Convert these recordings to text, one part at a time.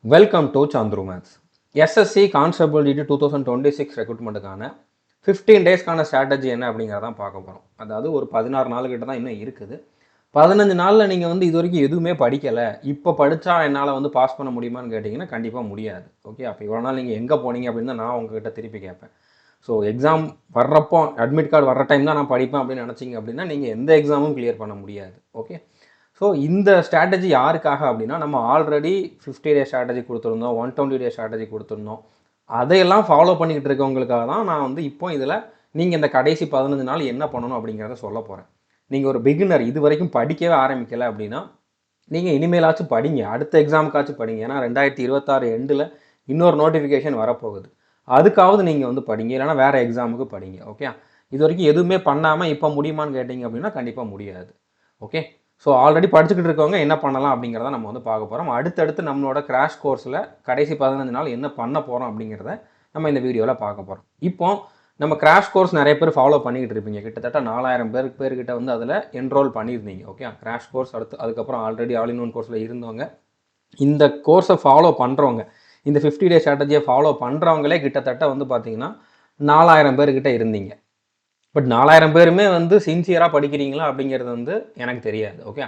Welcome to Chandru maths. SSC constable DD 2026 ரெக்ரூட்மெண்ட்டுக்கான 15 டேஸ்க்கான strategy என்ன அப்படிங்கிறதான் பார்க்க போகிறோம். அதாவது ஒரு 16 நாள் கிட்ட தான் இன்னும் இருக்குது. 15 நாளில் நீங்கள் வந்து இது வரைக்கும் எதுவுமே படிக்கலை, இப்போ படித்தா என்னால் வந்து பாஸ் பண்ண முடியுமான்னு கேட்டிங்கன்னா கண்டிப்பாக முடியாது. ஓகே, அப்போ இவ்வளோ நாள் நீங்கள் எங்கே போனீங்க அப்படின்னு தான் நான் உங்ககிட்ட திருப்பி கேட்பேன். ஸோ எக்ஸாம் வர்றப்போ அட்மிட் கார்டு வர்ற டைம் தான் நான் படிப்பேன் அப்படின்னு நினச்சிங்க அப்படின்னா நீங்கள் எந்த எக்ஸாமும் கிளியர் பண்ண முடியாது. ஓகே, ஸோ இந்த ஸ்ட்ராட்டஜி யாருக்காக அப்படின்னா, நம்ம ஆல்ரெடி 50 டே ஸ்ட்ராட்டஜி கொடுத்துருந்தோம், 120 டே ஸ்ட்ராட்டஜி கொடுத்துருந்தோம். அதையெல்லாம் ஃபாலோ பண்ணிக்கிட்டு இருக்கவங்களுக்காக தான் நான் வந்து இப்போ இதில் நீங்கள் இந்த கடைசி 15 நாள் என்ன பண்ணணும் அப்படிங்கிறத சொல்ல போகிறேன். நீங்கள் ஒரு பிகினர், இது வரைக்கும் படிக்கவே ஆரம்பிக்கலை அப்படின்னா நீங்கள் இனிமேலாச்சும் படிங்க, அடுத்த எக்ஸாமுக்காச்சும் படிங்க. ஏன்னா 2026 எண்டில் இன்னொரு நோட்டிஃபிகேஷன் வரப்போகுது. அதுக்காவது நீங்கள் வந்து படிங்க, இல்லைனா வேறு எக்ஸாமுக்கு படிங்க. ஓகே, இது வரைக்கும் எதுவுமே பண்ணாமல் இப்போ முடியுமான்னு கேட்டிங்க அப்படின்னா கண்டிப்பாக முடியாது. ஓகே, ஸோ ஆல்ரெடி படிச்சுக்கிட்டு இருக்கவங்க என்ன பண்ணலாம் அப்படிங்கிறத நம்ம வந்து பார்க்க போகிறோம். அடுத்தடுத்து நம்மளோட கிராஷ் கோர்ஸில் கடைசி 15 நாள் என்ன பண்ண போகிறோம் அப்படிங்கிறத நம்ம இந்த வீடியோவில் பார்க்க போகிறோம். இப்போ நம்ம கிராஷ் கோர்ஸ் நிறைய பேர் ஃபாலோ பண்ணிக்கிட்டு இருப்பீங்க. கிட்டத்தட்ட 4000 பேர்கிட்ட வந்து அதில் என்ரோல் பண்ணியிருந்தீங்க. ஓகே, கிராஷ் கோர்ஸ் அதுக்கப்புறம் ஆல்ரெடி ஆல் இன் ஒன் கோர்ஸில் இருந்தவங்க, இந்த கோர்ஸை ஃபாலோ பண்ணுறவங்க, இந்த 50 டே ஸ்ட்ராட்டஜியை ஃபாலோ பண்ணுறவங்களே கிட்டத்தட்ட வந்து பார்த்தீங்கன்னா 4000 பேர்கிட்ட இருந்தீங்க. பட் 4000 பேருமே வந்து சின்சியராக படிக்கிறீங்களா அப்படிங்கிறது வந்து எனக்கு தெரியாது. ஓகே,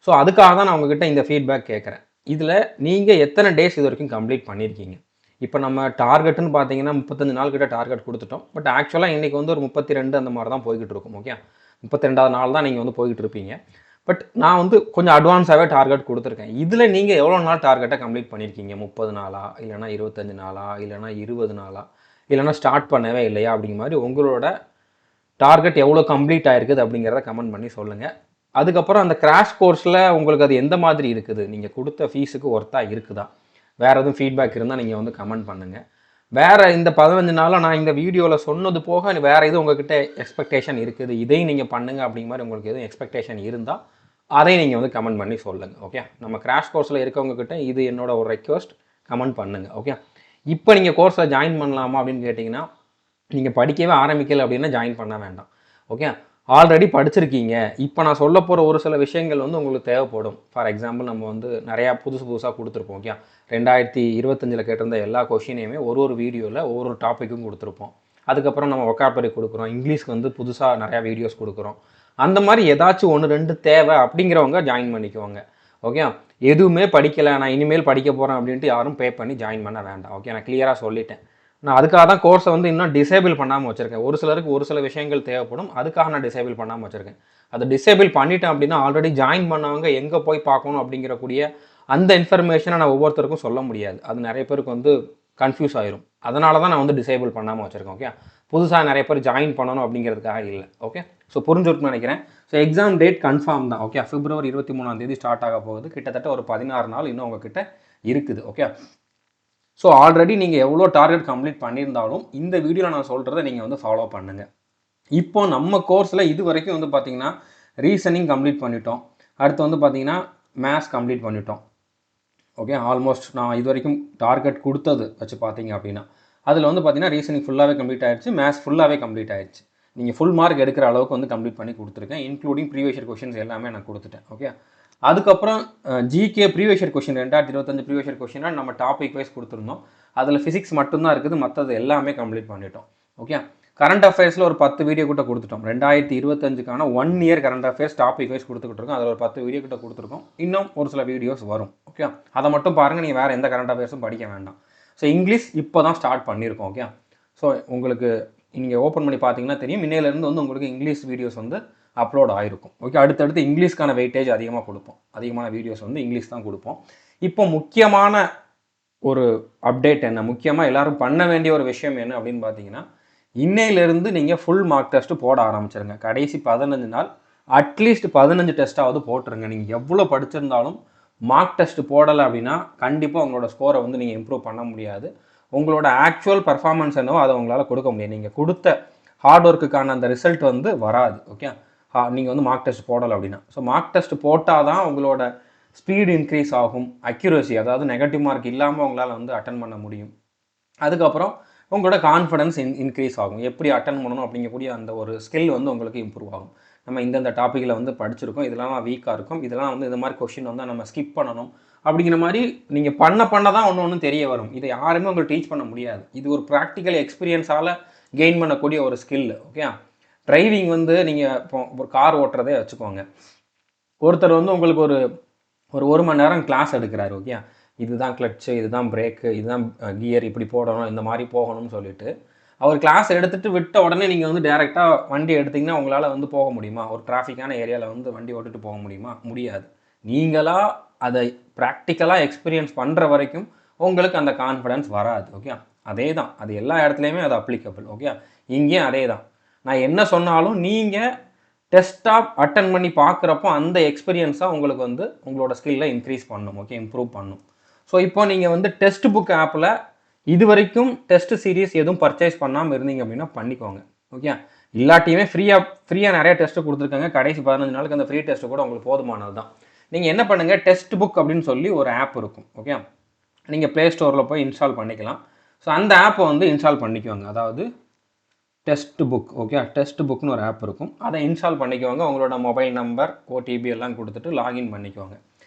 ஸோ அதுக்காக தான் நான் உங்ககிட்ட இந்த ஃபீட்பேக் கேட்குறேன். இதில் நீங்கள் எத்தனை டேஸ் இது வரைக்கும் கம்ப்ளீட் பண்ணியிருக்கீங்க? இப்போ நம்ம டார்கெட்டுன்னு பார்த்தீங்கன்னா 35 நாள் கிட்ட டார்கெட் கொடுத்துட்டோம். பட் ஆக்சுவலாக இன்றைக்கி வந்து ஒரு 32 அந்த மாதிரி தான் போய்கிட்டு இருக்கும். ஓகே, 32வது நாள் தான் நீங்கள் வந்து போய்கிட்டு இருப்பீங்க. பட் நான் வந்து கொஞ்சம் அட்வான்ஸாகவே டார்கெட் கொடுத்துருக்கேன். இதில் நீங்கள் எவ்வளோ நாள் டார்கெட்டை கம்ப்ளீட் பண்ணியிருக்கீங்க? 30 நாளா, இல்லைனா 25 நாளா, இல்லைனா 20 நாளா, இல்லைனா ஸ்டார்ட் பண்ணவே இல்லையா அப்படிங்கிற மாதிரி உங்களோட டார்கெட் எவ்வளோ கம்ப்ளீட் ஆகிருக்குது அப்படிங்கிறத கமெண்ட் பண்ணி சொல்லுங்கள். அதுக்கப்புறம் அந்த கிராஷ் கோர்ஸில் உங்களுக்கு அது எந்த மாதிரி இருக்குது, நீங்கள் கொடுத்த ஃபீஸுக்கு ஒர்த்தாக இருக்குதா, வேறு எதுவும் ஃபீட்பேக் இருந்தால் நீங்கள் வந்து கமெண்ட் பண்ணுங்கள். வேறு இந்த 15 நாளாக நான் இந்த வீடியோவில் சொன்னது போக வேறு எதுவும் உங்கள்கிட்ட எக்ஸ்பெக்டேஷன் இருக்குது, இதையும் நீங்கள் பண்ணுங்கள் அப்படிங்கிற மாதிரி உங்களுக்கு எதுவும் எக்ஸ்பெக்டேஷன் இருந்தால் அதையும் நீங்கள் வந்து கமெண்ட் பண்ணி சொல்லுங்கள். ஓகே, நம்ம கிராஷ் கோர்ஸில் இருக்கவங்ககிட்ட இது என்னோட ஒரு ரெக்வஸ்ட், கமெண்ட் பண்ணுங்கள். ஓகே, இப்போ நீங்கள் கோர்ஸில் ஜாயின் பண்ணலாமா அப்படின்னு கேட்டிங்கன்னா, நீங்கள் படிக்கவே ஆரம்பிக்கலை அப்படின்னா ஜாயின் பண்ண வேண்டாம். ஓகே, ஆல்ரெடி படிச்சிருக்கீங்க. இப்போ நான் சொல்ல போகிற ஒரு சில விஷயங்கள் வந்து உங்களுக்கு தேவைப்படும். ஃபார் எக்ஸாம்பிள் நம்ம வந்து நிறையா புதுசாக கொடுத்துருப்போம். ஓகே, 2025 கேட்டிருந்த எல்லா கொஷினையுமே ஒரு வீடியோவில் ஒவ்வொரு டாப்பிக்கும் கொடுத்துருப்போம். அதுக்கப்புறம் நம்ம வொக்காபுலரி கொடுக்குறோம், இங்கிலீஷ்க்கு வந்து புதுசாக நிறையா வீடியோஸ் கொடுக்குறோம். அந்த மாதிரி ஏதாச்சும் 1-2 தேவை அப்படிங்கிறவங்க ஜாயின் பண்ணிக்குவாங்க. ஓகே, எதுவுமே படிக்கலை, நான் இனிமேல் படிக்க போகிறேன் அப்படின்ட்டு யாரும் பே பண்ணி ஜாயின் பண்ண வேண்டாம். ஓகே, நான் கிளியராக சொல்லிட்டேன். நான் அதுக்காக தான் கோர்ஸை வந்து இன்னும் டிசேபிள் பண்ணாமல் வச்சுருக்கேன். ஒரு சிலருக்கு ஒரு சில விஷயங்கள் தேவைப்படும், அதுக்காக நான் டிசேபிள் பண்ணாமல் வச்சுருக்கேன். அதை டிசேபிள் பண்ணிட்டேன் அப்படின்னா ஆல்ரெடி ஜாயின் பண்ணவங்க எங்கே போய் பார்க்கணும் அப்படிங்கிறக்கூடிய அந்த இன்ஃபர்மேஷனை நான் ஒவ்வொருத்தருக்கும் சொல்ல முடியாது. அது நிறைய பேருக்கு வந்து கன்ஃபியூஸ் ஆயிரும். அதனால தான் நான் வந்து டிசேபிள் பண்ணாமல் வச்சுருக்கேன். ஓகே, புதுசாக நிறைய பேர் ஜாயின் பண்ணணும் அப்படிங்கிறதுக்காக இல்லை. ஓகே, ஸோ புரிஞ்சுருக்குன்னு நினைக்கிறேன். ஸோ எக்ஸாம் டேட் கன்ஃபார்ம் தான். ஓகே, February 23 ஸ்டார்ட் ஆக போகுது. கிட்டத்தட்ட ஒரு 16 நாள் இன்னும் உங்ககிட்ட இருக்குது. ஓகே, ஸோ ஆல்ரெடி நீங்கள் எவ்வளோ டார்கெட் கம்ப்ளீட் பண்ணியிருந்தாலும் இந்த வீடியோவில் நான் சொல்கிறத நீங்கள் வந்து ஃபாலோ பண்ணுங்கள். இப்போ நம்ம கோர்ஸில் இது வரைக்கும் வந்து பார்த்தீங்கன்னா ரீசனிங் கம்ப்ளீட் பண்ணிட்டோம். அடுத்து வந்து பார்த்தீங்கன்னா மேத்ஸ் கம்ப்ளீட் பண்ணிட்டோம். ஓகே, ஆல்மோஸ்ட் நான் இது வரைக்கும் டார்கெட் கொடுத்தது வச்சு பார்த்தீங்க அப்படின்னா அதில் வந்து பார்த்தீங்கன்னா ரீசனிங் ஃபுல்லாகவே கம்ப்ளீட் ஆகிடுச்சு, மேத்ஸ் ஃபுல்லாகவே கம்ப்ளீட் ஆகிடுச்சு. நீங்கள் ஃபுல் மார்க் எடுக்கிற அளவுக்கு வந்து கம்ப்ளீட் பண்ணி கொடுத்துருக்கேன். இன்க்ளூடிங் ப்ரீவியஸ் இயர் கொஷின்ஸ் எல்லாமே நான் கொடுத்துட்டேன். ஓகே, அதுக்கப்புறம் GK previous year question 2025 previous year கொஷினாக நம்ம டாபிக் வைஸ் கொடுத்துருந்தோம். அதில் ஃபிசிக்ஸ் மட்டும்தான் இருக்குது, மற்றது எல்லாமே கம்ப்ளீட் பண்ணிட்டோம். ஓகே, கரண்ட் அஃபேர்ஸில் ஒரு 10 வீடியோ கிட்ட கொடுத்துட்டோம். 2025க்கான 1 year current affairs topic wise கொடுத்துக்கிட்டு இருக்கோம். அதில் ஒரு 10 வீடியோ கிட்ட கொடுத்துருக்கோம். இன்னும் ஒரு சில வீடியோஸ் வரும். ஓகே, அதை மட்டும் பாருங்கள், நீங்கள் வேறு எந்த கரண்ட் அஃபேர்ஸும் படிக்க வேண்டாம். ஸோ இங்கிலீஷ் இப்போ தான் ஸ்டார்ட் பண்ணியிருக்கோம். ஓகே, ஸோ உங்களுக்கு நீங்கள் ஓப்பன் பண்ணி பார்த்தீங்கன்னா தெரியும், இன்னையிலேருந்து வந்து உங்களுக்கு இங்கிலீஷ் வீடியோஸ் வந்து அப்லோட் ஆகிருக்கும். ஓகே, அடுத்தடுத்து இங்கிலீஷ்க்கான வெயிட்டேஜ் அதிகமாக கொடுப்போம். அதிகமான வீடியோஸ் வந்து இங்கிலீஷ் தான் கொடுப்போம். இப்போ முக்கியமான ஒரு அப்டேட் என்ன, முக்கியமாக எல்லோரும் பண்ண வேண்டிய ஒரு விஷயம் என்ன அப்படின்னு பார்த்தீங்கன்னா, இன்னையிலேருந்து நீங்கள் ஃபுல் மார்க் டெஸ்ட்டு போட ஆரம்பிச்சிருங்க. கடைசி 15 நாள் அட்லீஸ்ட் 15 டெஸ்ட்டாவது போட்டுருங்க. நீங்கள் எவ்வளோ படிச்சிருந்தாலும் மார்க் டெஸ்ட்டு போடலை அப்படின்னா கண்டிப்பாக உங்களோட ஸ்கோரை வந்து நீங்கள் இம்ப்ரூவ் பண்ண முடியாது. உங்களோட ஆக்சுவல் பர்ஃபார்மன்ஸ் என்னவோ அதை உங்களால் கொடுக்க முடியாது. நீங்கள் கொடுத்த ஹார்ட் ஒர்க்குக்கான அந்த ரிசல்ட் வந்து வராது. ஓகே, நீங்கள் வந்து மார்க் டெஸ்ட் போடலை அப்படின்னா. ஸோ மார்க் டெஸ்ட் போட்டால் தான் உங்களோட ஸ்பீடு இன்க்ரீஸ் ஆகும், அக்யூரசி, அதாவது நெகட்டிவ் மார்க் இல்லாமல் உங்களால் வந்து அட்டன் பண்ண முடியும். அதுக்கப்புறம் உங்களோட கான்ஃபிடன்ஸ் இன்க்ரீஸ் ஆகும். எப்படி அட்டன் பண்ணணும் அப்படிங்கக்கூடிய அந்த ஒரு ஸ்கில் வந்து உங்களுக்கு இம்ப்ரூவ் ஆகும். நம்ம இந்தந்த டாப்பிக்கில் வந்து படிச்சிருக்கோம், இதெல்லாம் வீக்காக இருக்கும், இதெல்லாம் வந்து இந்த மாதிரி கொஷின் வந்து நம்ம ஸ்கிப் பண்ணணும் அப்படிங்கிற மாதிரி நீங்கள் பண்ண தான் ஒன்று தெரிய வரும். இதை யாருமே உங்களுக்கு டீச் பண்ண முடியாது. இது ஒரு ப்ராக்டிக்கல் எக்ஸ்பீரியன்ஸால் கெயின் பண்ணக்கூடிய ஒரு ஸ்கில். ஓகே, டிரைவிங் வந்து நீங்கள் இப்போ ஒரு கார் ஓட்டுறதே வச்சுக்கோங்க. ஒருத்தர் வந்து உங்களுக்கு ஒரு மணி நேரம் கிளாஸ் எடுக்கிறாரு. ஓகே, இதுதான் கிளட்ச்சு, இதுதான் பிரேக்கு, இதுதான் கியர், இப்படி போடணும், இந்த மாதிரி போகணும்னு சொல்லிட்டு அவர் கிளாஸ் எடுத்துகிட்டு விட்ட உடனே நீங்கள் வந்து டேரெக்டாக வண்டி எடுத்திங்கன்னா உங்களால் வந்து போக முடியுமா? ஒரு டிராஃபிக்கான ஏரியாவில் வந்து வண்டி ஓட்டிட்டு போக முடியுமா? முடியாது. நீங்களாக அதை ப்ராக்டிக்கலாக எக்ஸ்பீரியன்ஸ் பண்ணுற வரைக்கும் உங்களுக்கு அந்த கான்ஃபிடன்ஸ் வராது. ஓகே, அதே தான், அது எல்லா இடத்துலையுமே அது அப்ளிகபிள். ஓகே, இங்கேயும் அதே தான். நான் என்ன சொன்னாலும் நீங்கள் டெஸ்ட்டாக அட்டன் பண்ணி பார்க்குறப்போ அந்த எக்ஸ்பீரியன்ஸாக உங்களுக்கு வந்து உங்களோட ஸ்கில்லை இன்க்ரீஸ் பண்ணணும். ஓகே, இம்ப்ரூவ் பண்ணணும். ஸோ இப்போ நீங்கள் வந்து டெஸ்ட் புக் ஆப்பில் இது வரைக்கும் டெஸ்ட் சீரீஸ் எதுவும் பர்ச்சேஸ் பண்ணாமல் இருந்தீங்க அப்படின்னா பண்ணிக்கோங்க. ஓகே, இல்லாட்டியுமே ஃப்ரீயாக நிறைய டெஸ்ட்டு கொடுத்துருக்காங்க. கடைசி 15 நாளுக்கு அந்த ஃப்ரீ டெஸ்ட்டு கூட உங்களுக்கு போதுமானது தான். நீங்கள் என்ன பண்ணுங்கள், டெஸ்ட் புக் அப்படின்னு சொல்லி ஒரு ஆப் இருக்கும். ஓகே, நீங்கள் ப்ளே ஸ்டோரில் போய் இன்ஸ்டால் பண்ணிக்கலாம். ஸோ அந்த ஆப்பை வந்து இன்ஸ்டால் பண்ணிக்குவாங்க. அதாவது டெஸ்ட் புக். ஓகே, டெஸ்ட் புக்னு ஒரு ஆப் இருக்கும், அதை இன்ஸ்டால் பண்ணிக்குவாங்க. உங்களோட மொபைல் நம்பர், ஓடிபி எல்லாம் கொடுத்துட்டு லாகின் பண்ணிக்குவாங்க.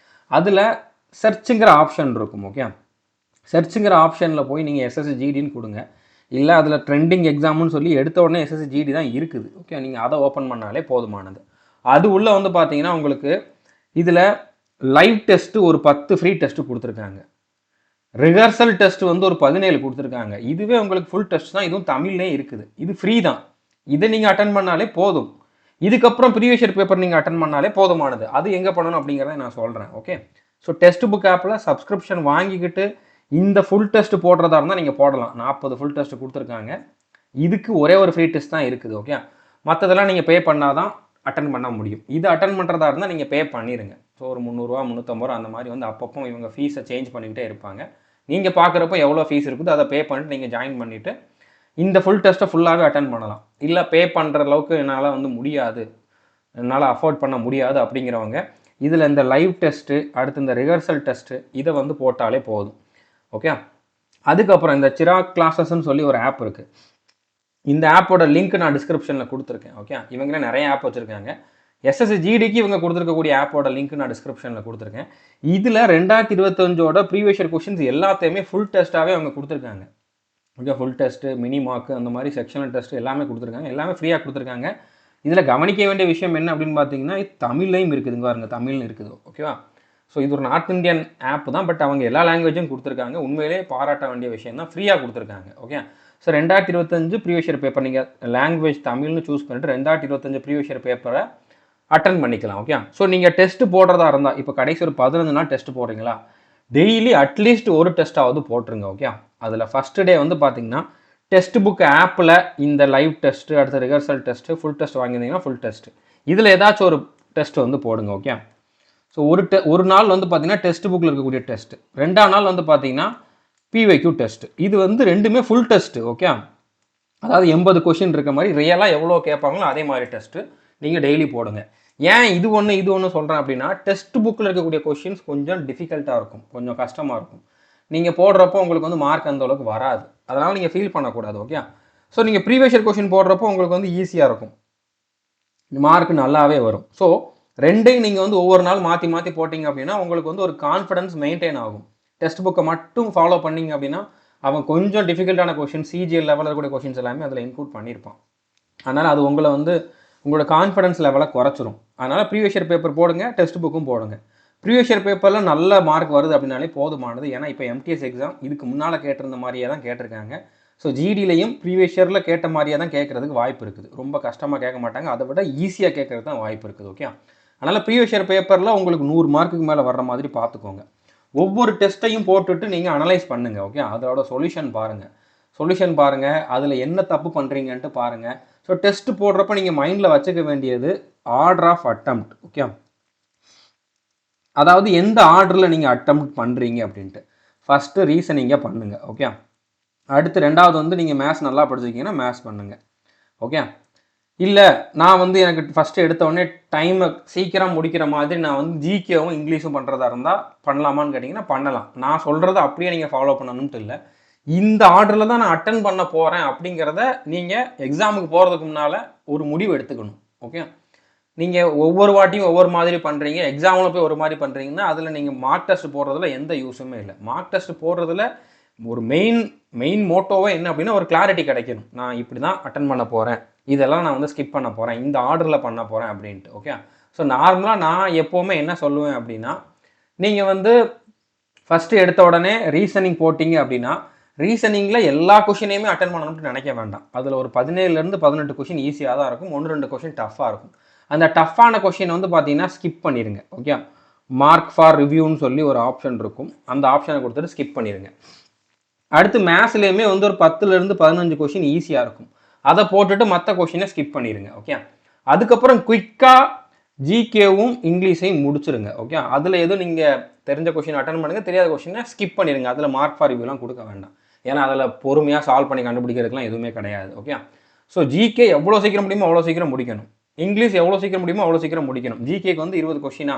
அதில் சர்ச்சுங்கிற ஆப்ஷன் இருக்கும். ஓகே, சர்ச்சுங்கிற ஆப்ஷனில் போய் நீங்கள் எஸ்எஸ்சிஜிடின்னு கொடுங்க. இல்லை அதில் ட்ரெண்டிங் எக்ஸாம்னு சொல்லி எடுத்த உடனே எஸ்எஸ்சிஜிடி தான் இருக்குது. ஓகே, நீங்கள் அதை ஓப்பன் பண்ணாலே போதுமானது. அது உள்ளே வந்து பார்த்தீங்கன்னா உங்களுக்கு இதில் லைவ் டெஸ்ட்டு ஒரு 10 ஃப்ரீ டெஸ்ட்டு கொடுத்துருக்காங்க. ரிஹர்சல் டெஸ்ட் வந்து ஒரு 17 கொடுத்துருக்காங்க. இதுவே உங்களுக்கு ஃபுல் டெஸ்ட் தான். இதுவும் தமிழ்லேயே இருக்குது. இது ஃப்ரீ தான். இதை நீங்கள் அட்டன் பண்ணாலே போதும். இதுக்கப்புறம் ப்ரீவியஸ் இயர் பேப்பர் நீங்கள் அட்டன் பண்ணாலே போதுமானது. அது எங்கே பண்ணணும் அப்படிங்கிறத நான் சொல்கிறேன். ஓகே, ஸோ டெஸ்ட் புக் ஆப்பில் சப்ஸ்கிரிப்ஷன் வாங்கிக்கிட்டு இந்த ஃபுல் டெஸ்ட் போடுறதா இருந்தால் நீங்கள் போடலாம். 40 ஃபுல் டெஸ்ட் கொடுத்துருக்காங்க. இதுக்கு ஒரே ஒரு ஃப்ரீ டெஸ்ட் தான் இருக்குது. ஓகே, மற்றதெல்லாம் நீங்கள் பே பண்ணால் தான் அட்டன் பண்ண முடியும். இது அட்டன் பண்ணுறதா இருந்தால் நீங்கள் பே பண்ணிடுங்க. ஸோ ஒரு 300 ரூபா 350 ரூபா அந்த மாதிரி வந்து அப்பப்போ இவங்க ஃபீஸை சேஞ்ச் பண்ணிக்கிட்டே இருப்பாங்க. நீங்கள் பார்க்குறப்போ எவ்வளோ ஃபீஸ் இருக்குதோ அதை பே பண்ணிட்டு நீங்கள் ஜாயின் பண்ணிவிட்டு இந்த ஃபுல் டெஸ்ட்டை ஃபுல்லாகவே அட்டன் பண்ணலாம். இல்லை பே பண்ணுற அளவுக்கு என்னால் வந்து முடியாது, என்னால் அஃபோர்ட் பண்ண முடியாது அப்படிங்கிறவங்க இதில் இந்த லைவ் டெஸ்ட்டு, அடுத்து இந்த ரிஹர்சல் டெஸ்ட்டு, இதை வந்து போட்டாலே போதும். ஓகே, அதுக்கப்புறம் இந்த சிராக் கிளாஸஸ்ன்னு சொல்லி ஒரு ஆப் இருக்குது. இந்த ஆப்போட லிங்க் நான் டிஸ்கிரிப்ஷனில் கொடுத்துருக்கேன். ஓகே, இவங்களே நிறைய ஆப் வச்சுருக்காங்க. எஸ்எஸ்சிஜிடிக்கு இவங்க கொடுத்துருக்கக்கூடிய ஆப்போட லிங்க் நான் டிஸ்கிரிப்ஷனில் கொடுத்துருக்கேன். இதில் 2025ஓட ப்ரீவியஸ் இயர் கொஷின்ஸ் எல்லாத்தையுமே ஃபுல் டெஸ்ட்டாகவே அவங்க கொடுத்துருக்காங்க. Okay, full test, mini mark, அந்த மாதிரி செக்ஷனல் டெஸ்ட் எல்லாமே கொடுத்துருக்காங்க. எல்லாமே ஃப்ரீயாக கொடுத்துருக்காங்க. இதில் கவனிக்க வேண்டிய விஷயம் என்ன அப்படின்னு பார்த்தீங்கன்னா, தமிழ்லையும் இருக்குதுங்க பாருங்க, தமிழ்னு இருக்குது. ஓகேவா, ஸோ இது ஒரு நார்த் இந்தியன் ஆப் தான், பட் அவங்க எல்லா லாங்குவேஜும் கொடுத்துருக்காங்க. உண்மையிலே பாராட்ட வேண்டிய விஷயம் தான், ஃப்ரீயாக கொடுத்துருக்காங்க. Okay, so 2025 previous year paper நீங்கள் லாங்குவேஜ் தமிழ்னு சூஸ் பண்ணிட்டு 2025 ப்ரீவியஸ் இயர் பேப்பரை அட்டன் பண்ணிக்கலாம். ஓகே, ஸோ நீங்கள் டெஸ்ட் போடுறதா இருந்தால் இப்போ கடைசி ஒரு 15 நாள் டெஸ்ட் போடுறீங்களா, டெய்லி அட்லீஸ்ட் ஒரு டெஸ்ட்டாவது போட்டுருங்க. ஓகே, அதில் ஃபஸ்ட்டு டே வந்து பார்த்தீங்கன்னா டெஸ்ட் புக் ஆப்பில் இந்த லைவ் டெஸ்ட்டு, அடுத்த ரிஹர்சல் டெஸ்ட்டு, ஃபுல் டெஸ்ட் வாங்கியிருந்தீங்கன்னா ஃபுல் டெஸ்ட்டு, இதில் ஏதாச்சும் ஒரு டெஸ்ட் வந்து போடுங்க. ஓகே, ஸோ ஒரு நாள் வந்து பார்த்தீங்கன்னா டெஸ்ட் புக்கில் இருக்கக்கூடிய டெஸ்ட்டு, 2ஆம் நாள் வந்து பார்த்தீங்கன்னா பிவைக்யூ டெஸ்ட்டு. இது வந்து ரெண்டுமே ஃபுல் டெஸ்ட்டு. ஓகே, அதாவது 80 கொஷின் இருக்க மாதிரி ரியலாக எவ்வளோ கேட்பாங்களோ அதே மாதிரி டெஸ்ட்டு நீங்கள் டெய்லி போடுங்க. ஏன் இது ஒன்று சொல்கிறேன் அப்படின்னா, டெஸ்ட் புக்கில் இருக்கக்கூடிய கொஷின்ஸ் கொஞ்சம் டிஃபிகல்ட்டாக இருக்கும், கொஞ்சம் கஷ்டமாக இருக்கும். நீங்கள் போடுறப்போ உங்களுக்கு வந்து மார்க் அந்த அளவுக்கு வராது. அதனால் நீங்கள் ஃபீல் பண்ணக்கூடாது. ஓகே, ஸோ நீங்கள் ப்ரீவியஸ் இயர் கொஷின் போடுறப்போ உங்களுக்கு வந்து ஈஸியாக இருக்கும், மார்க் நல்லாவே வரும். ஸோ ரெண்டையும் நீங்கள் வந்து ஒவ்வொரு நாள் மாற்றி மாற்றி போட்டிங்க அப்படின்னா உங்களுக்கு வந்து ஒரு கான்ஃபிடன்ஸ் மெயின்டைன் ஆகும். டெஸ்ட் புக்கை மட்டும் ஃபாலோ பண்ணிங்க அப்படின்னா அவன் கொஞ்சம் டிஃபிகல்ட்டான கொஷின், சிஜிஎல் லெவலில் இருக்கக்கூடிய கொஷின்ஸ் எல்லாமே அதில் இன்க்ளூட் பண்ணியிருப்பான். அதனால் அது உங்களை வந்து உங்களோட கான்ஃபிடன்ஸ் லெவலை குறைச்சிரும். அதனால் ப்ரீவியஸ் இயர் பேப்பர் போடுங்க, டெஸ்ட் புக்கும் போடுங்க. ப்ரீவியஸ் இயர் பேப்பரில் நல்ல மார்க் வருது அப்படின்னாலே போதுமானது. ஏன்னா இப்போ எம்டிஎஸ் எக்ஸாம் இதுக்கு முன்னால் கேட்டிருந்த மாதிரியே தான் கேட்டிருக்காங்க. ஸோ ஜிடிலையும் ப்ரீவியஸ் இயரில் கேட்ட மாதிரியே தான் கேட்குறதுக்கு வாய்ப்பு இருக்குது. ரொம்ப கஷ்டமாக கேட்க மாட்டாங்க, அதை விட ஈஸியாக கேட்குறது தான் வாய்ப்பு இருக்குது. ஓகே, அதனால் ப்ரீவியஸ் இயர் பேப்பரில் உங்களுக்கு 100 மார்க்குக்கு மேலே வர்ற மாதிரி பார்த்துக்கோங்க. ஒவ்வொரு டெஸ்ட்டையும் போட்டுட்டு நீங்கள் அனலைஸ் பண்ணுங்கள். ஓகே, அதோட சொல்யூஷன் பாருங்கள், அதில் என்ன தப்பு பண்ணுறீங்கன்ட்டு பாருங்கள். ஸோ டெஸ்ட் போடுறப்ப நீங்கள் மைண்டில் வச்சுக்க வேண்டியது ஆர்டர் ஆஃப் அட்டெம்ப்ட். ஓகே, அதாவது எந்த ஆர்டரில் நீங்கள் அட்டெம்ப்ட் பண்ணுறீங்க அப்படின்ட்டு ஃபஸ்ட்டு ரீசனிங்கை பண்ணுங்கள். ஓகே, அடுத்து 2வது வந்து நீங்கள் மேத்ஸ் நல்லா படிச்சிருக்கீங்கன்னா மேத்ஸ் பண்ணுங்கள். ஓகே, இல்லை நான் வந்து எனக்கு ஃபஸ்ட்டு எடுத்தோடனே டைமை சீக்கிரம் முடிக்கிற மாதிரி நான் வந்து ஜிகேவும் இங்கிலீஷும் பண்ணுறதா இருந்தால் பண்ணலாமான்னு கேட்டிங்கன்னா பண்ணலாம். நான் சொல்கிறத அப்படியே நீங்கள் ஃபாலோ பண்ணணும்ட்டு இல்லை, இந்த ஆர்டரில் தான் நான் அட்டன் பண்ண போகிறேன் அப்படிங்கிறத நீங்கள் எக்ஸாமுக்கு போகிறதுக்கு முன்னால் ஒரு முடிவு எடுத்துக்கணும். ஓகே, நீங்கள் ஒவ்வொரு வாட்டியும் ஒவ்வொரு மாதிரி பண்ணுறீங்க, எக்ஸாமில் போய் ஒரு மாதிரி பண்ணுறீங்கன்னா அதில் நீங்கள் மார்க் டெஸ்ட் போடுறதுல எந்த யூஸுமே இல்லை. மார்க் டெஸ்ட் போடுறதுல ஒரு மெயின் மோட்டோவே என்ன அப்படின்னா ஒரு கிளாரிட்டி கிடைக்கணும். நான் இப்படி தான் அட்டன் பண்ண போகிறேன், இதெல்லாம் நான் வந்து ஸ்கிப் பண்ண போகிறேன், இந்த ஆர்டரில் பண்ண போகிறேன் அப்படின்ட்டு. ஓகே, ஸோ நார்மலாக நான் எப்போவுமே என்ன சொல்லுவேன் அப்படின்னா, நீங்கள் வந்து ஃபஸ்ட்டு எடுத்த உடனே ரீசனிங் போட்டிங்க அப்படின்னா ரீசனிங்கில் எல்லா கொஷினையுமே அட்டன் பண்ணணும்னு நினைக்க வேண்டாம். அதில் ஒரு 17லேருந்து 18 கொஷின் ஈஸியாக தான் இருக்கும், 1-2 கொஷின் டஃப்பாக இருக்கும். அந்த டஃப்பான கொஷின் வந்து பார்த்தீங்கன்னா ஸ்கிப் பண்ணிடுங்க. ஓகே, மார்க் ஃபார் ரிவ்யூன்னு சொல்லி ஒரு ஆப்ஷன் இருக்கும், அந்த ஆப்ஷனை கொடுத்துட்டு ஸ்கிப் பண்ணிடுங்க. அடுத்து மேத்ஸ்லேயுமே வந்து ஒரு 10லேருந்து 15 கொஷின் ஈஸியாக இருக்கும், அதை போட்டுட்டு மற்ற கொஷினை ஸ்கிப் பண்ணிடுங்க. ஓகே, அதுக்கப்புறம் குயிக்காக ஜிகேவும் இங்கிலீஷையும் முடிச்சிருங்க. ஓகே, அதில் எதுவும் நீங்கள் தெரிஞ்ச கொஷின் அட்டன் பண்ணுங்கள், தெரியாத கொஷினை ஸ்கிப் பண்ணிடுங்க. அதில் மார்க் ஃபார் ரிவ்யூலாம் கொடுக்க வேண்டாம், ஏன்னா அதில் பொறுமையாக சால்வ் பண்ணி கண்டுபிடிக்கிறதுக்குலாம் எதுவுமே கிடையாது. ஓகே, ஸோ ஜிகே எவ்வளோ சீக்கிரம் முடியுமோ அவ்வளோ சீக்கிரம் முடிக்கணும், இங்கிலீஷ் எவ்வளோ சீக்கிரம் முடியுமோ அவ்வளோ சீக்கிரம் முடிக்கணும். ஜிகேக்கு வந்து 20 கொஷினா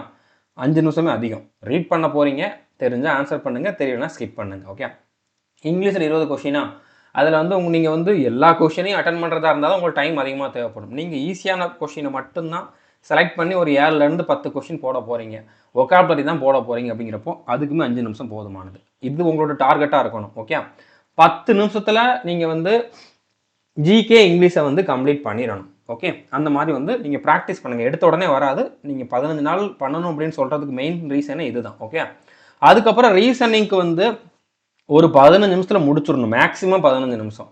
5 நிமிஷமே அதிகம். ரீட் பண்ண போகிறீங்க, தெரிஞ்சால் ஆன்சர் பண்ணுங்கள், தெரியலனா ஸ்கிப் பண்ணுங்கள். ஓகே, இங்கிலீஷில் 20 கொஷினா அதில் வந்து நீங்கள் வந்து எல்லா கொஷினையும் அட்டன் பண்ணுறதா இருந்தாலும் உங்களுக்கு டைம் அதிகமாக தேவைப்படும். நீங்கள் ஈஸியான கொஷினை மட்டும்தான் செலக்ட் பண்ணி ஒரு 7லேருந்து 10 கொஷின் போட போகிறீங்க, ஒக்காபுலரி தான் போட போகிறீங்க அப்படிங்கிறப்போ அதுக்குமே 5 நிமிஷம் போதுமானது. இது உங்களோட டார்கெட்டாக இருக்கணும். ஓகே, 10 நிமிஷத்தில் நீங்கள் வந்து ஜிகே இங்கிலீஷை வந்து கம்ப்ளீட் பண்ணிடணும். ஓகே, அந்த மாதிரி வந்து நீங்கள் ப்ராக்டிஸ் பண்ணுங்கள். எடுத்த உடனே வராது, நீங்கள் 15 நாள் பண்ணணும் அப்படின்னு சொல்கிறதுக்கு மெயின் ரீசனே இதுதான். ஓகே, அதுக்கப்புறம் ரீசனிங்க்கு வந்து ஒரு 15 நிமிஷத்தில் முடிச்சிடணும், மேக்ஸிமம் 15 நிமிஷம்.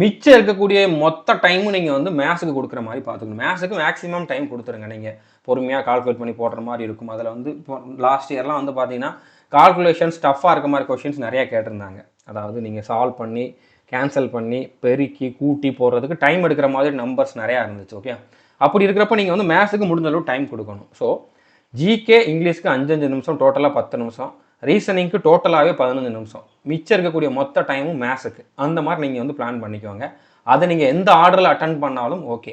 மிச்சம் இருக்கக்கூடிய மொத்த டைமும் நீங்கள் வந்து மேத்ஸுக்கு கொடுக்குற மாதிரி பார்த்துக்கணும். மேத்ஸுக்கு மேக்ஸிமம் டைம் கொடுத்துருங்க. நீங்கள் பொறுமையாக கால்குலேட் பண்ணி போடுற மாதிரி இருக்கும். அதில் வந்து இப்போ லாஸ்ட் இயர்லாம் வந்து பார்த்தீங்கன்னா கால்குலேஷன்ஸ் டஃப்பாக இருக்க மாதிரி கொஷின்ஸ் நிறையா கேட்டிருந்தாங்க. அதாவது நீங்கள் சால்வ் பண்ணி கேன்சல் பண்ணி பெருக்கி கூட்டி போடுறதுக்கு டைம் எடுக்கிற மாதிரி நம்பர்ஸ் நிறையா இருந்துச்சு. ஓகே, அப்படி இருக்கிறப்ப நீங்கள் வந்து மேத்ஸுக்கு முடிஞ்ச அளவு டைம் கொடுக்கணும். ஸோ ஜிகே இங்கிலீஷ்க்கு 5 நிமிஷம், டோட்டலாக 10 நிமிஷம், ரீசனிங்க்கு டோட்டலாகவே 15 நிமிஷம், மிச்சம் இருக்கக்கூடிய மொத்த டைமும் மேத்ஸுக்கு. அந்த மாதிரி நீங்கள் வந்து பிளான் பண்ணிக்கோங்க. அதை நீங்கள் எந்த ஆர்டரில் அட்டன் பண்ணாலும் ஓகே.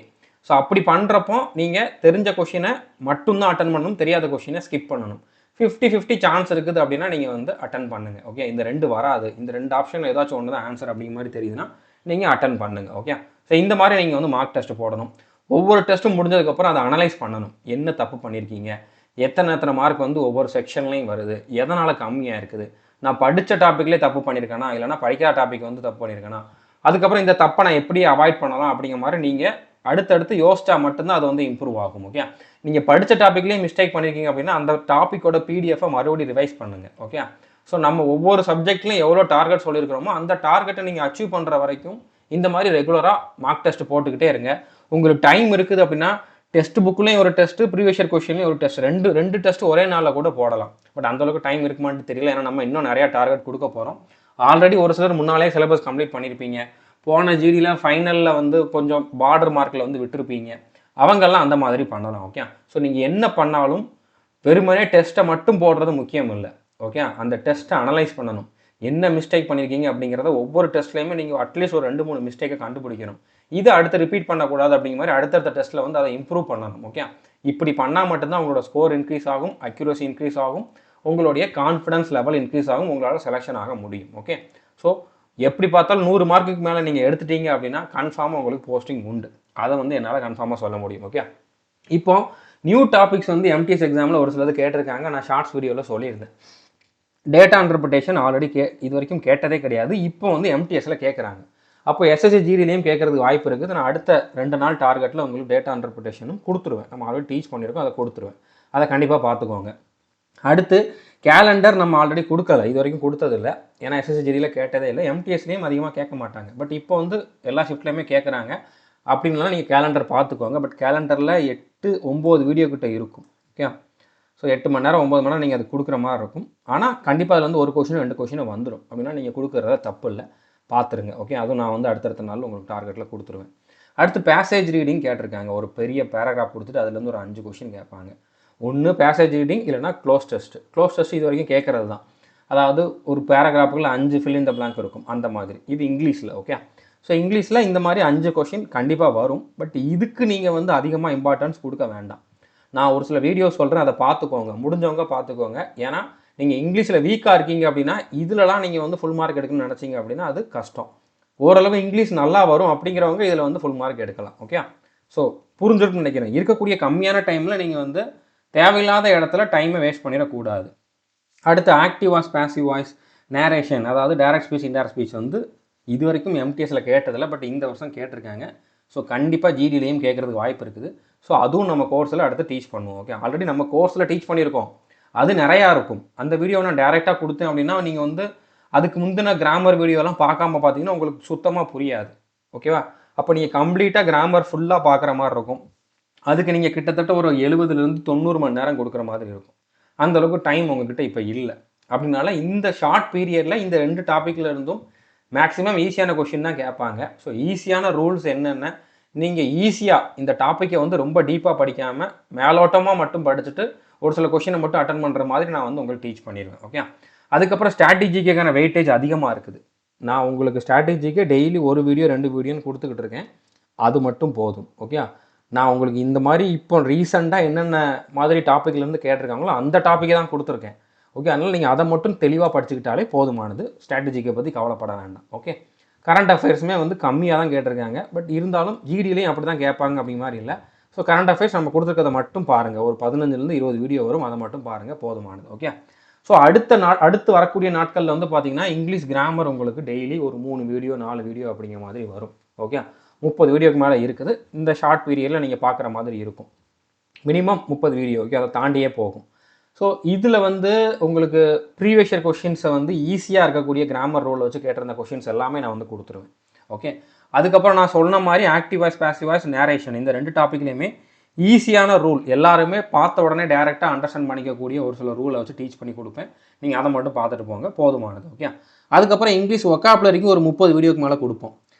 ஸோ அப்படி பண்ணுறப்போ நீங்கள் தெரிஞ்ச கொஷினை மட்டும்தான் அட்டன் பண்ணணும், தெரியாத கொஷினை ஸ்கிப் பண்ணணும். 50-50 சான்ஸ் இருக்குது அப்படின்னா நீங்கள் வந்து அட்டன் பண்ணுங்கள். ஓகே, இந்த 2 வராது, இந்த 2 ஆப்ஷனில் ஏதாச்சும் ஒன்று தான் ஆன்சர் அப்படிங்கிற மாதிரி தெரியுதுன்னா நீங்கள் அட்டன் பண்ணுங்கள். ஓகே, ஸோ இந்த மாதிரி நீங்கள் வந்து மார்க் டெஸ்ட் போடணும். ஒவ்வொரு டெஸ்ட்டும் முடிஞ்சதுக்கப்புறம் அதை அனலைஸ் பண்ணணும். என்ன தப்பு பண்ணியிருக்கீங்க, எத்தனை மார்க் வந்து ஒவ்வொரு செக்ஷன்லையும் வருது, எதனால் கம்மியாக இருக்குது, நான் படித்த டாப்பிக்லேயே தப்பு பண்ணியிருக்கேனா, இல்லைனா படிக்காத டாபிக் வந்து தப்பு பண்ணியிருக்கேனா, அதுக்கப்புறம் இந்த தப்பை நான் எப்படி அவாய்ட் பண்ணலாம் அப்படிங்கிற மாதிரி நீங்கள் அடுத்தடுத்து யோசிச்சா மட்டும்தான் அது வந்து இம்ப்ரூவ் ஆகும். ஓகே, நீங்கள் படித்த டாப்பிக்லேயே மிஸ்டேக் பண்ணியிருக்கீங்க அப்படின்னா அந்த டாப்பிக்கோட பிடிஎஃபை மறுபடியும் ரிவைஸ் பண்ணுங்கள். ஓகே, ஸோ நம்ம ஒவ்வொரு சப்ஜெக்ட்லையும் எவ்வளோ டார்கெட் சொல்லியிருக்கிறோமோ அந்த டார்கெட்டை நீங்கள் அச்சீவ் பண்ணுற வரைக்கும் இந்த மாதிரி ரெகுலராக மார்க் டெஸ்ட் போட்டுக்கிட்டே இருங்க. உங்களுக்கு டைம் இருக்குது அப்படின்னா டெஸ்ட் புக்லேயும் ஒரு டெஸ்ட், ப்ரீவியஸ் இயர் கொஸ்டின்லையும் ஒரு டெஸ்ட், ரெண்டு டெஸ்ட் ஒரே நாளில் கூட போடலாம். பட் அந்தளவுக்கு டைம் இருக்குமான்னு தெரியல, ஏன்னா நம்ம இன்னும் நிறையா டார்கெட் கொடுக்க போகிறோம். ஆல்ரெடி ஒரு சிலர் முன்னாலே சிலபஸ் கம்ப்ளீட் பண்ணியிருப்பீங்க, போன ஜிடியில் ஃபைனலில் வந்து கொஞ்சம் பார்டர் மார்க்கில் வந்து விட்டுருப்பீங்க, அவங்கெல்லாம் அந்த மாதிரி பண்ணலாம். ஓகே, ஸோ நீங்கள் என்ன பண்ணாலும் வெறுமனே டெஸ்ட்டை மட்டும் போடுறது முக்கியம் இல்லை. ஓகே, அந்த டெஸ்ட்டை அனலைஸ் பண்ணணும். என்ன மிஸ்டேக் பண்ணியிருக்கீங்க அப்படிங்கிறத ஒவ்வொரு டெஸ்ட்லையுமே நீங்கள் அட்லீஸ்ட் ஒரு 2-3 மிஸ்டேக்கை கண்டுபிடிக்கணும். இதை அடுத்து ரிப்பீட் பண்ணக்கூடாது அப்படிங்கிற மாதிரி அடுத்தடுத்த டெஸ்ட்டில் வந்து அதை இம்ப்ரூவ் பண்ணணும். ஓகே, இப்படி பண்ணால் மட்டும்தான் உங்களோட ஸ்கோர் இன்க்ரீஸ் ஆகும், அக்யூரசி இன்க்ரீஸ் ஆகும், உங்களுடைய கான்ஃபிடன்ஸ் லெவல் இன்க்ரீஸ் ஆகும், உங்களால் செலெக்ஷன் ஆக முடியும். ஓகே, ஸோ எப்படி பார்த்தாலும் 100 மார்க்குக்கு மேலே நீங்கள் எடுத்துட்டீங்க அப்படின்னா கன்ஃபார்மாக உங்களுக்கு போஸ்டிங் உண்டு. அதை வந்து என்னால் கன்ஃபார்மாக சொல்ல முடியும். ஓகே, இப்போ நியூ டாபிக்ஸ் வந்து எம்டிஎஸ் எக்ஸாமில் ஒரு சிலது கேட்டிருக்காங்க, நான் ஷார்ட்ஸ் வீடியோவில் சொல்லியிருந்தேன். டேட்டா இன்டர்பிரிட்டேஷன் ஆல்ரெடி இது வரைக்கும் கேட்டதே கிடையாது, இப்போ வந்து எம்டிஎஸ்ல கேட்குறாங்க. அப்போ எஸ்எஸ்சி ஜிடிலையும் கேட்கறதுக்கு வாய்ப்பு இருக்குது. நான் அடுத்த 2 நாள் டார்கெட்டில் உங்களுக்கு டேட்டா இன்டர்பிரிட்டேஷனும் கொடுத்துருவேன். நம்ம ஆல்ரெடி டீச் பண்ணியிருக்கோம், அதை கொடுத்துருவேன். அதை கண்டிப்பாக பார்த்துக்கோங்க. அடுத்து கேலண்டர் நம்ம ஆல்ரெடி கொடுக்கல, இது வரைக்கும் கொடுத்ததில்லை, ஏன்னா எஸ்எஸ்சி ஜிடியில் கேட்டதே இல்லை. எம்டிஎஸ்லேயும் அதிகமாக கேட்க மாட்டாங்க, பட் இப்போ வந்து எல்லா ஷிஃப்ட்லேயுமே கேட்குறாங்க. அப்படின்லாம் நீங்கள் கேலண்டர் பார்த்துக்கோங்க. பட் கேலண்டரில் 8-9 வீடியோ கிட்ட இருக்கும். ஓகே, ஸோ 8 மணி நேரம் 9 மணி நேரம் நீங்கள் அது கொடுக்குற மாதிரி இருக்கும். ஆனால் கண்டிப்பாக அதில் வந்து ஒரு கொஷினும் 2 கொஷினும் வந்துடும். அப்படின்னா நீங்கள் கொடுக்குறத தப்பு இல்லை, பார்த்துருங்க. ஓகே, அதுவும் நான் வந்து அடுத்தடுத்த நாள் உங்களுக்கு டார்கெட்டில் கொடுத்துருவேன். அடுத்து பேசேஜ் ரீடிங் கேட்டிருக்காங்க. ஒரு பெரிய பேராகிராஃப் கொடுத்துட்டு அதுலேருந்து ஒரு 5 கொஷின் கேட்பாங்க. ஒன்று பேசேஜ் ரீடிங், இல்லைனா க்ளோஸ் டெஸ்ட். க்ளோஸ் டெஸ்ட் இது வரைக்கும் கேட்குறது தான். அதாவது ஒரு பேராகிராஃபுக்குள்ள 5 ஃபில் இன் த பிளாங்க் இருக்கும், அந்த மாதிரி. இது இங்கிலீஷில். ஓகே, ஸோ இங்கிலீஷில் இந்த மாதிரி 5 கொஷின் கண்டிப்பாக வரும். பட் இதுக்கு நீங்கள் வந்து அதிகமாக இம்பார்ட்டன்ஸ் கொடுக்க வேண்டாம். நான் ஒரு சில வீடியோ சொல்கிறேன், அதை பார்த்துக்கோங்க, முடிஞ்சவங்க பார்த்துக்கோங்க. ஏன்னா நீங்கள் இங்கிலீஷில் வீக்காக இருக்கீங்க அப்படின்னா இதிலலாம் நீங்கள் வந்து ஃபுல் மார்க் எடுக்கணும்னு நினச்சிங்க அப்படின்னா அது கஷ்டம். ஓரளவு இங்கிலீஷ் நல்லா வரும் அப்படிங்கிறவங்க இதில் வந்து ஃபுல் மார்க் எடுக்கலாம். ஓகே, ஸோ புரிஞ்சிருக்குன்னு நினைக்கிறேன். இருக்கக்கூடிய கம்மியான டைமில் நீங்கள் வந்து தேவையில்லாத இடத்துல டைமை வேஸ்ட் பண்ணிடக்கூடாது. அடுத்து active voice, passive voice, narration, அதாவது டைரக்ட் ஸ்பீச், இன்டைரக்ட் ஸ்பீச் வந்து இது வரைக்கும் எம்டிஎஸில் கேட்டதில்லை, பட் இந்த வருஷம் கேட்டிருக்காங்க. ஸோ கண்டிப்பாக ஜிடிலையும் கேட்குறதுக்கு வாய்ப்பு இருக்குது. ஸோ அதுவும் நம்ம கோர்ஸில் அடுத்து டீச் பண்ணுவோம். ஓகே, ஆல்ரெடி நம்ம கோர்ஸில் டீச் பண்ணியிருக்கோம், அது நிறையா இருக்கும். அந்த வீடியோ நான் டேரெக்டாக கொடுத்தேன் அப்படின்னா நீங்கள் வந்து அதுக்கு முந்தின கிராமர் வீடியோலாம் பார்க்காம பார்த்தீங்கன்னா உங்களுக்கு சுத்தமாக புரியாது. ஓகேவா? அப்போ நீங்கள் கம்ப்ளீட்டாக கிராமர் ஃபுல்லாக பார்க்குற மாதிரி இருக்கும். அதுக்கு நீங்கள் கிட்டத்தட்ட ஒரு 70லேருந்து 90 மணி நேரம் கொடுக்குற மாதிரி இருக்கும். அந்தளவுக்கு டைம் உங்ககிட்ட இப்போ இல்லை. அப்படின்னால இந்த ஷார்ட் பீரியடில் இந்த 2 டாப்பிக்கில் இருந்தும் மேக்ஸிமம் ஈஸியான கொஷின் தான் கேட்பாங்க. ஸோ ஈஸியான ரூல்ஸ் என்னென்ன, நீங்கள் ஈஸியாக இந்த டாப்பிக்கை வந்து ரொம்ப டீப்பாக படிக்காமல் மேலோட்டமாக மட்டும் படிச்சுட்டு ஒரு சில கொஷினை மட்டும் அட்டன் பண்ணுற மாதிரி நான் வந்து உங்களுக்கு டீச் பண்ணிடுவேன். ஓகே, அதுக்கப்புறம் ஸ்ட்ராட்டஜிக்கான வெயிட்டேஜ் அதிகமாக இருக்குது. நான் உங்களுக்கு ஸ்ட்ராட்டஜிக்கு டெய்லி ஒரு வீடியோ 2 வீடியோன்னு கொடுத்துக்கிட்டு இருக்கேன். அது மட்டும் போதும். ஓகே, நான் உங்களுக்கு இந்த மாதிரி இப்போ ரீசெண்டாக என்னென்ன மாதிரி டாப்பிக்லேருந்து கேட்டிருக்காங்களோ அந்த டாப்பிக்கை தான் கொடுத்துருக்கேன். ஓகே, அதனால் நீங்கள் அதை மட்டும் தெளிவாக படிச்சுக்கிட்டாலே போதுமானது. ஸ்ட்ராட்டஜிக்கை பற்றி கவலைப்பட வேண்டாம். ஓகே, கரண்ட் அஃபேர்ஸுமே வந்து கம்மியாக தான் கேட்டிருக்காங்க, பட் இருந்தாலும் ஜிடிலையும் அப்படி தான் கேட்பாங்க அப்படி மாதிரி இல்லை. ஸோ கரண்ட் அஃபேர்ஸ் நம்ம கொடுத்துருக்கதை மட்டும் பாருங்கள். ஒரு 15லேருந்து 20 வீடியோ வரும், அதை மட்டும் பாருங்கள், போதுமானது. ஓகே, ஸோ அடுத்து வரக்கூடிய நாட்களில் வந்து பார்த்தீங்கன்னா இங்கிலீஷ் கிராமர் உங்களுக்கு டெய்லி ஒரு 3 வீடியோ 4 வீடியோ அப்படிங்கிற மாதிரி வரும். ஓகே, 30 வீடியோக்கு மேலே இருக்குது. இந்த ஷார்ட் பீரியடில் நீங்கள் பார்க்குற மாதிரி இருக்கும். Minimum 30 video. ஓகே, அதை தாண்டியே போகும். ஸோ இதில் வந்து உங்களுக்கு ப்ரீவியஸ் இயர் கொஷின்ஸை வந்து ஈஸியாக இருக்கக்கூடிய கிராமர் ரோல் வச்சு கேட்டிருந்த கொஷின்ஸ் எல்லாமே நான் வந்து கொடுத்துருவேன். ஓகே, அதுக்கப்புறம் நான் சொன்ன மாதிரி active voice, passive voice, narration, இந்த 2 டாப்பிக்லையுமே ஈஸியான ரூல், எல்லாருமே பார்த்த உடனே டேரெக்டாக அண்டர்ஸ்டாண்ட் பண்ணிக்கக்கூடிய ஒரு சில ரூலை வச்சு டீச் பண்ணி கொடுப்பேன். நீங்கள் அதை மட்டும் பார்த்துட்டு போங்க, போதுமானது. ஓகே, அதுக்கப்புறம் இங்கிலீஷ் வொக்காபுலரிக்கு ஒரு 30 வீடியோக்கு மேலே கொடுப்போம்.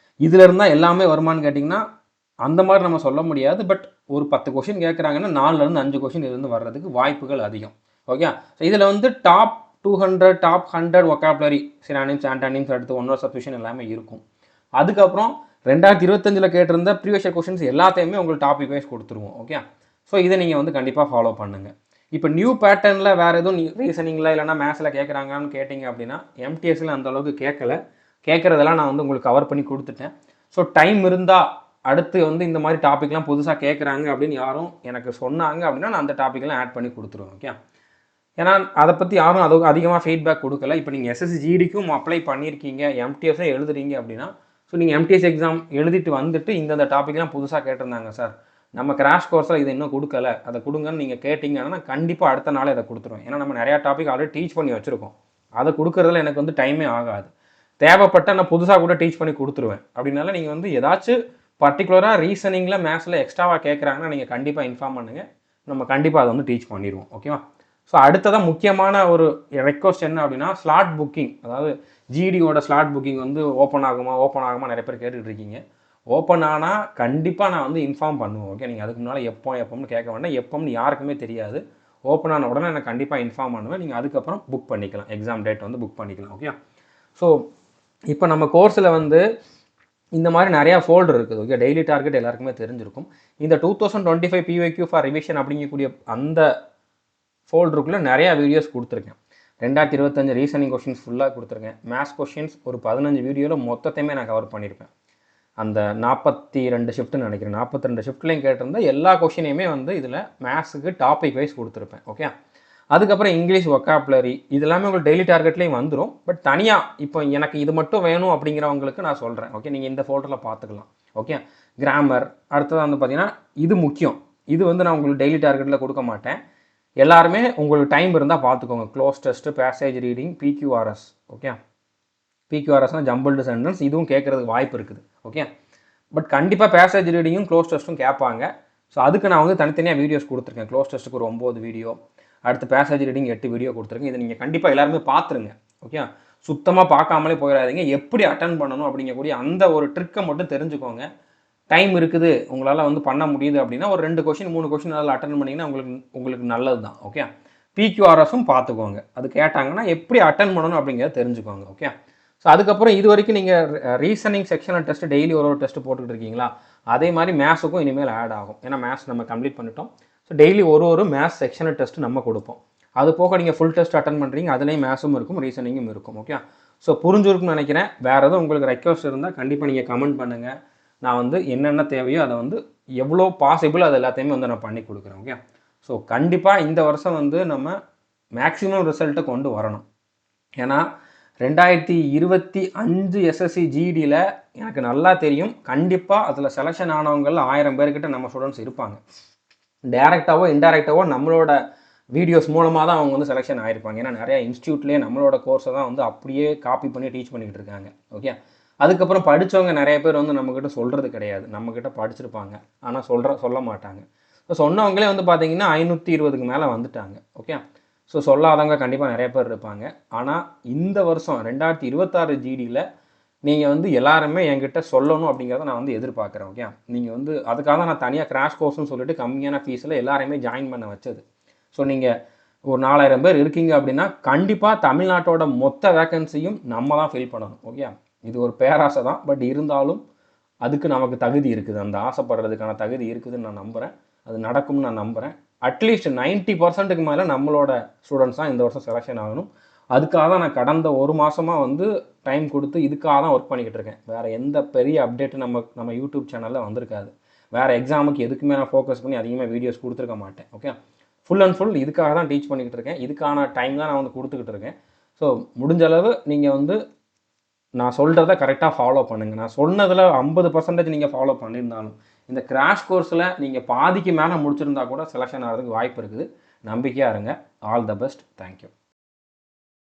இதில் இருந்தால் எல்லாமே வருமானு கேட்டிங்கன்னா அந்த மாதிரி நம்ம சொல்ல முடியாது. பட் ஒரு 10 கொஷின் கேட்குறாங்கன்னா 4லேருந்து 5 கொஷின் இதுலேருந்து வர்றதுக்கு வாய்ப்புகள் அதிகம். ஓகே, ஸோ இதில் வந்து டாப் 200, டாப் 100 வொக்காபுலரி, சினானிம்ஸ், ஆன்டானிம்ஸ், அடுத்து 1 வேர்ட் சப்ஸ்டியூஷன் எல்லாமே இருக்கும். அதுக்கப்புறம் 2025 கேட்டிருந்த ப்ரீவியஸ் இயர் கொஷின்ஸ் எல்லாத்தையுமே உங்களுக்கு டாபிக் வைஸ் கொடுத்துருவோம். ஓகே, ஸோ இதை நீங்கள் வந்து கண்டிப்பாக ஃபாலோ பண்ணுங்கள். இப்போ நியூ பேட்டர்னில் வேறு எதுவும் ரீசனிங்கில் இல்லைனா மேத்ஸில் கேட்குறாங்கன்னு கேட்டிங்க அப்படின்னா எம்டிஎஸ்சில் அந்தளவுக்கு கேட்குறதெல்லாம் நான் வந்து உங்களுக்கு கவர் பண்ணி கொடுத்துட்டேன். ஸோ டைம் இருந்தால் அடுத்து வந்து இந்த மாதிரி டாப்பிக்லாம் புதுசாக கேட்குறாங்க அப்படின்னு யாரும் எனக்கு சொன்னாங்க அப்படின்னா நான் அந்த டாப்பிக்லாம் ஆட் பண்ணி கொடுத்துருவேன். ஓகே, ஏன்னா அதை பற்றி யாரும் அதிகமாக ஃபீட்பேக் கொடுக்கல. இப்போ நீங்கள் எஸ்எஸ்சி ஜிடிக்கும் அப்ளை பண்ணியிருக்கீங்க, எம்டிஎஸும் எழுதுறீங்க அப்படின்னா, ஸோ நீங்கள் எம்டிஎஸ் எக்ஸாம் எழுதிட்டு வந்துட்டு இந்த டாப்பிக்லாம் புதுசாக கேட்டிருந்தாங்க சார், நம்ம கிராஷ் கோர்ஸில் இதை இன்னும் கொடுக்கல, அதை கொடுங்கன்னு நீங்கள் கேட்டிங்கன்னா கண்டிப்பாக அடுத்த நாளே அதை கொடுத்துருவேன். ஏன்னா நம்ம நிறையா டாபிக் ஆல்ரெடி டீச் பண்ணி வச்சுருக்கோம். அதை கொடுக்குறதுல எனக்கு வந்து டைமே ஆகாது. தேவைப்பட்ட நான் புதுசாக கூட டீச் பண்ணி கொடுத்துருவேன். அப்படின்னால நீங்கள் வந்து ஏதாச்சும் பர்டிகுலராக ரீசனிங்கில் மேத்ஸில் எக்ஸ்ட்ராவாக கேட்குறாங்கன்னா நீங்கள் கண்டிப்பாக இன்ஃபார்ம் பண்ணுங்கள், நம்ம கண்டிப்பாக அதை வந்து டீச் பண்ணிடுவோம். ஓகேவா? ஸோ அடுத்ததான் முக்கியமான ஒரு ரெக்வஸ்ட் என்ன அப்படின்னா ஸ்லாட் புக்கிங், அதாவது ஜிடியோட ஸ்லாட் புக்கிங் வந்து ஓப்பன் ஆகுமா நிறைய பேர் கேட்டுக்கிட்டு இருக்கீங்க. ஓப்பன் ஆனால் கண்டிப்பாக நான் வந்து இன்ஃபார்ம் பண்ணுவேன். ஓகே, நீங்கள் அதுக்கு முன்னால் எப்போன்னு கேட்க வேண்டாம். எப்போன்னு யாருக்குமே தெரியாது. ஓப்பன் ஆன உடனே நான் கண்டிப்பாக இன்ஃபார்ம் பண்ணுவேன். நீங்கள் அதுக்கப்புறம் புக் பண்ணிக்கலாம், எக்ஸாம் டேட் வந்து புக் பண்ணிக்கலாம். ஓகே, ஸோ இப்போ நம்ம கோர்ஸில் வந்து இந்த மாதிரி நிறையா ஃபோல்டர் இருக்குது. ஓகே, டெய்லி டார்கெட் எல்லாருக்குமே தெரிஞ்சிருக்கும். இந்த 2025 PYQ ஃபார் ரிவிஷன் அப்படிங்கக்கூடிய அந்த ஃபோல்டருக்குள்ளே நிறையா வீடியோஸ் கொடுத்துருக்கேன். 2025 ரீசனிங் கொஷின்ஸ் ஃபுல்லாக கொடுத்துருக்கேன். மேத்ஸ் கொஷின்ஸ் ஒரு 15 வீடியோவில் மொத்தத்தையுமே நான் கவர் பண்ணியிருப்பேன். அந்த 42 ஷிஃப்ட்டுன்னு நினைக்கிறேன், 42 ஷிஃப்ட்லையும் கேட்டிருந்தேன். எல்லா கொஷினையுமே வந்து இதில் மேத்ஸுக்கு டாபிக் வைஸ் கொடுத்துருப்பேன். ஓகே, அதுக்கப்புறம் இங்கிலீஷ் வொக்காபுலரி இதெல்லாமே உங்களுக்கு டெய்லி டார்கெட்லேயும் வந்துடும். பட் தனியாக இப்போ எனக்கு இது மட்டும் வேணும் அப்படிங்கிறவங்களுக்கு நான் சொல்கிறேன். ஓகே, நீங்கள் இந்த ஃபோல்டரில் பார்த்துக்கலாம். ஓகே, கிராமர் அடுத்தது வந்து பார்த்தீங்கன்னா இது முக்கியம். இது வந்து நான் உங்களுக்கு டெய்லி டார்கெட்டில் கொடுக்க மாட்டேன். எல்லாருமே உங்களுக்கு டைம் இருந்தால் பார்த்துக்கோங்க. Cloze test, passage reading, PQRS. Okay, PQRSனால் ஜம்பிள்டு சென்டென்ஸ், இதுவும் கேட்குறதுக்கு வாய்ப்பு இருக்குது. ஓகே, பட் கண்டிப்பாக பேசேஜ் ரீடிங்கும் க்ளோஸ் டெஸ்ட்டும் கேட்பாங்க. ஸோ அதுக்கு நான் வந்து தனித்தனியாக வீடியோஸ் கொடுத்துருக்கேன். க்ளோஸ் டெஸ்ட்டுக்கு ஒரு 9 வீடியோ, அடுத்து பேசேஜ் ரீடிங் 8 வீடியோ கொடுத்துருக்கேன். இதை நீங்கள் கண்டிப்பாக எல்லாருமே பார்த்துருங்க. ஓகே, சுத்தமாக பார்க்காமலே போயிடாதீங்க. எப்படி அட்டன் பண்ணணும் அப்படிங்கக்கூடிய அந்த ஒரு ட்ரிக்கை மட்டும் தெரிஞ்சுக்கோங்க. டைம் இருக்குது, உங்களால் வந்து பண்ண முடியுது அப்படின்னா ஒரு 2 கொஷின் 3 கொஷின் அதில் அட்டன் பண்ணிங்கன்னா உங்களுக்கு நல்லது தான். ஓகே, PQRSும் பார்த்துக்கோங்க. அது கேட்டாங்கன்னா எப்படி அட்டன் பண்ணணும் அப்படிங்கிறத தெரிஞ்சுக்கோங்க. ஓகே, ஸோ அதுக்கப்புறம் இது வரைக்கும் நீங்கள் ரீசனிங் செக்ஷனல் டெஸ்ட் டெய்லி ஒரு டெஸ்ட் போட்டுக்கிட்டு இருக்கீங்களா, அதே மாதிரி மேத்ஸுக்கும் இனிமேல் ஆட் ஆகும். ஏன்னா மேத்ஸ் நம்ம கம்ப்ளீட் பண்ணிட்டோம். ஸோ டெய்லி ஒரு மேத்ஸ் செக்ஷனல் டெஸ்ட் நம்ம கொடுப்போம். அது போக நீங்கள் ஃபுல் டெஸ்ட் அட்டன் பண்ணுறீங்க, அதுலேயும் மேத்ஸும் இருக்கும், ரீசனிங்கும் இருக்கும். ஓகே, ஸோ புரிஞ்சிருக்குன்னு நினைக்கிறேன். வேறு எதுவும் உங்களுக்கு ரெக்வஸ்ட் இருந்தால் கண்டிப்பாக நீங்கள் கமெண்ட் பண்ணுங்கள். நான் வந்து என்னென்ன தேவையோ அதை வந்து எவ்வளோ பாசிபிள் அது எல்லாத்தையுமே வந்து நான் பண்ணி கொடுக்குறேன். ஓகே, ஸோ கண்டிப்பாக இந்த வருஷம் வந்து நம்ம மேக்ஸிமம் ரிசல்ட்டை கொண்டு வரணும். ஏன்னா 2025 எஸ்எஸ்சி ஜிடியில் எனக்கு நல்லா தெரியும், கண்டிப்பாக அதில் செலெக்ஷன் ஆனவங்கள் 1000 பேர்கிட்ட நம்ம ஸ்டூடெண்ட்ஸ் இருப்பாங்க. டைரெக்டாவோ இன்டைரக்டாவோ நம்மளோட வீடியோஸ் மூலமாக தான் அவங்க வந்து செலெக்ஷன் ஆகிருப்பாங்க. ஏன்னா நிறையா இன்ஸ்டியூட்லேயே நம்மளோட கோர்ஸை தான் வந்து அப்படியே காப்பி பண்ணி டீச் பண்ணிக்கிட்டு இருக்காங்க. ஓகே, அதுக்கப்புறம் படித்தவங்க நிறைய பேர் வந்து நம்மக்கிட்ட சொல்கிறது கிடையாது. நம்மக்கிட்ட படிச்சிருப்பாங்க ஆனால் சொல்ல மாட்டாங்க. ஸோ சொன்னவங்களே வந்து பார்த்தீங்கன்னா 520க்கு மேலே வந்துட்டாங்க. ஓகே, ஸோ சொல்லாதவங்க கண்டிப்பாக நிறைய பேர் இருப்பாங்க. ஆனால் இந்த வருஷம் 2026 ஜிடியில் நீங்கள் வந்து எல்லாருமே என்கிட்ட சொல்லணும் அப்படிங்கிறத நான் வந்து எதிர்பார்க்குறேன். ஓகே, நீங்கள் வந்து அதுக்காக தான் நான் தனியாக கிராஷ் கோர்ஸ்னு சொல்லிட்டு கம்மியான ஃபீஸில் எல்லாரையுமே ஜாயின் பண்ண வச்சது. ஸோ நீங்கள் ஒரு 4000 பேர் இருக்கீங்க அப்படின்னா கண்டிப்பாக தமிழ்நாட்டோட மொத்த வேக்கன்சியும் நம்ம தான் ஃபில் பண்ணணும். ஓகே, இது ஒரு பேராசை தான், பட் இருந்தாலும் அதுக்கு நமக்கு தகுதி இருக்குது, அந்த ஆசைப்படுறதுக்கான தகுதி இருக்குதுன்னு நான் நம்புகிறேன். அது நடக்கும்னு நான் நம்புகிறேன். அட்லீஸ்ட் 90%க்கு மேலே நம்மளோட ஸ்டூடெண்ட்ஸ் தான் இந்த வருஷம் செலெக்ஷன் ஆகணும். அதுக்காக தான் நான் கடந்த ஒரு மாதமாக வந்து டைம் கொடுத்து இதுக்காக தான் ஒர்க் பண்ணிக்கிட்டு இருக்கேன். வேறு எந்த பெரிய அப்டேட்டு நம்ம யூடியூப் சேனலில் வந்திருக்காது. வேறு எக்ஸாமுக்கு எதுக்குமே நான் ஃபோக்கஸ் பண்ணி அதிகமாக வீடியோஸ் கொடுத்துருக்க மாட்டேன். ஓகே, ஃபுல் அண்ட் ஃபுல் இதுக்காக தான் டீச் பண்ணிக்கிட்டு இருக்கேன். இதுக்கான டைம் தான் நான் வந்து கொடுத்துக்கிட்டு இருக்கேன். ஸோ முடிஞ்ச அளவு நீங்கள் வந்து நான் சொல்கிறத கரெக்டாக ஃபாலோ பண்ணுங்கள். நான் சொன்னதில் 50% நீங்கள் ஃபாலோ பண்ணியிருந்தாலும் இந்த கிராஷ் கோர்ஸில் நீங்கள் பாதிக்கு மேலே முடிச்சிருந்தா கூட செலெக்ஷன் ஆகிறதுக்கு வாய்ப்பு இருக்குது. நம்பிக்கையாக இருங்க. All the best. தேங்க்யூ.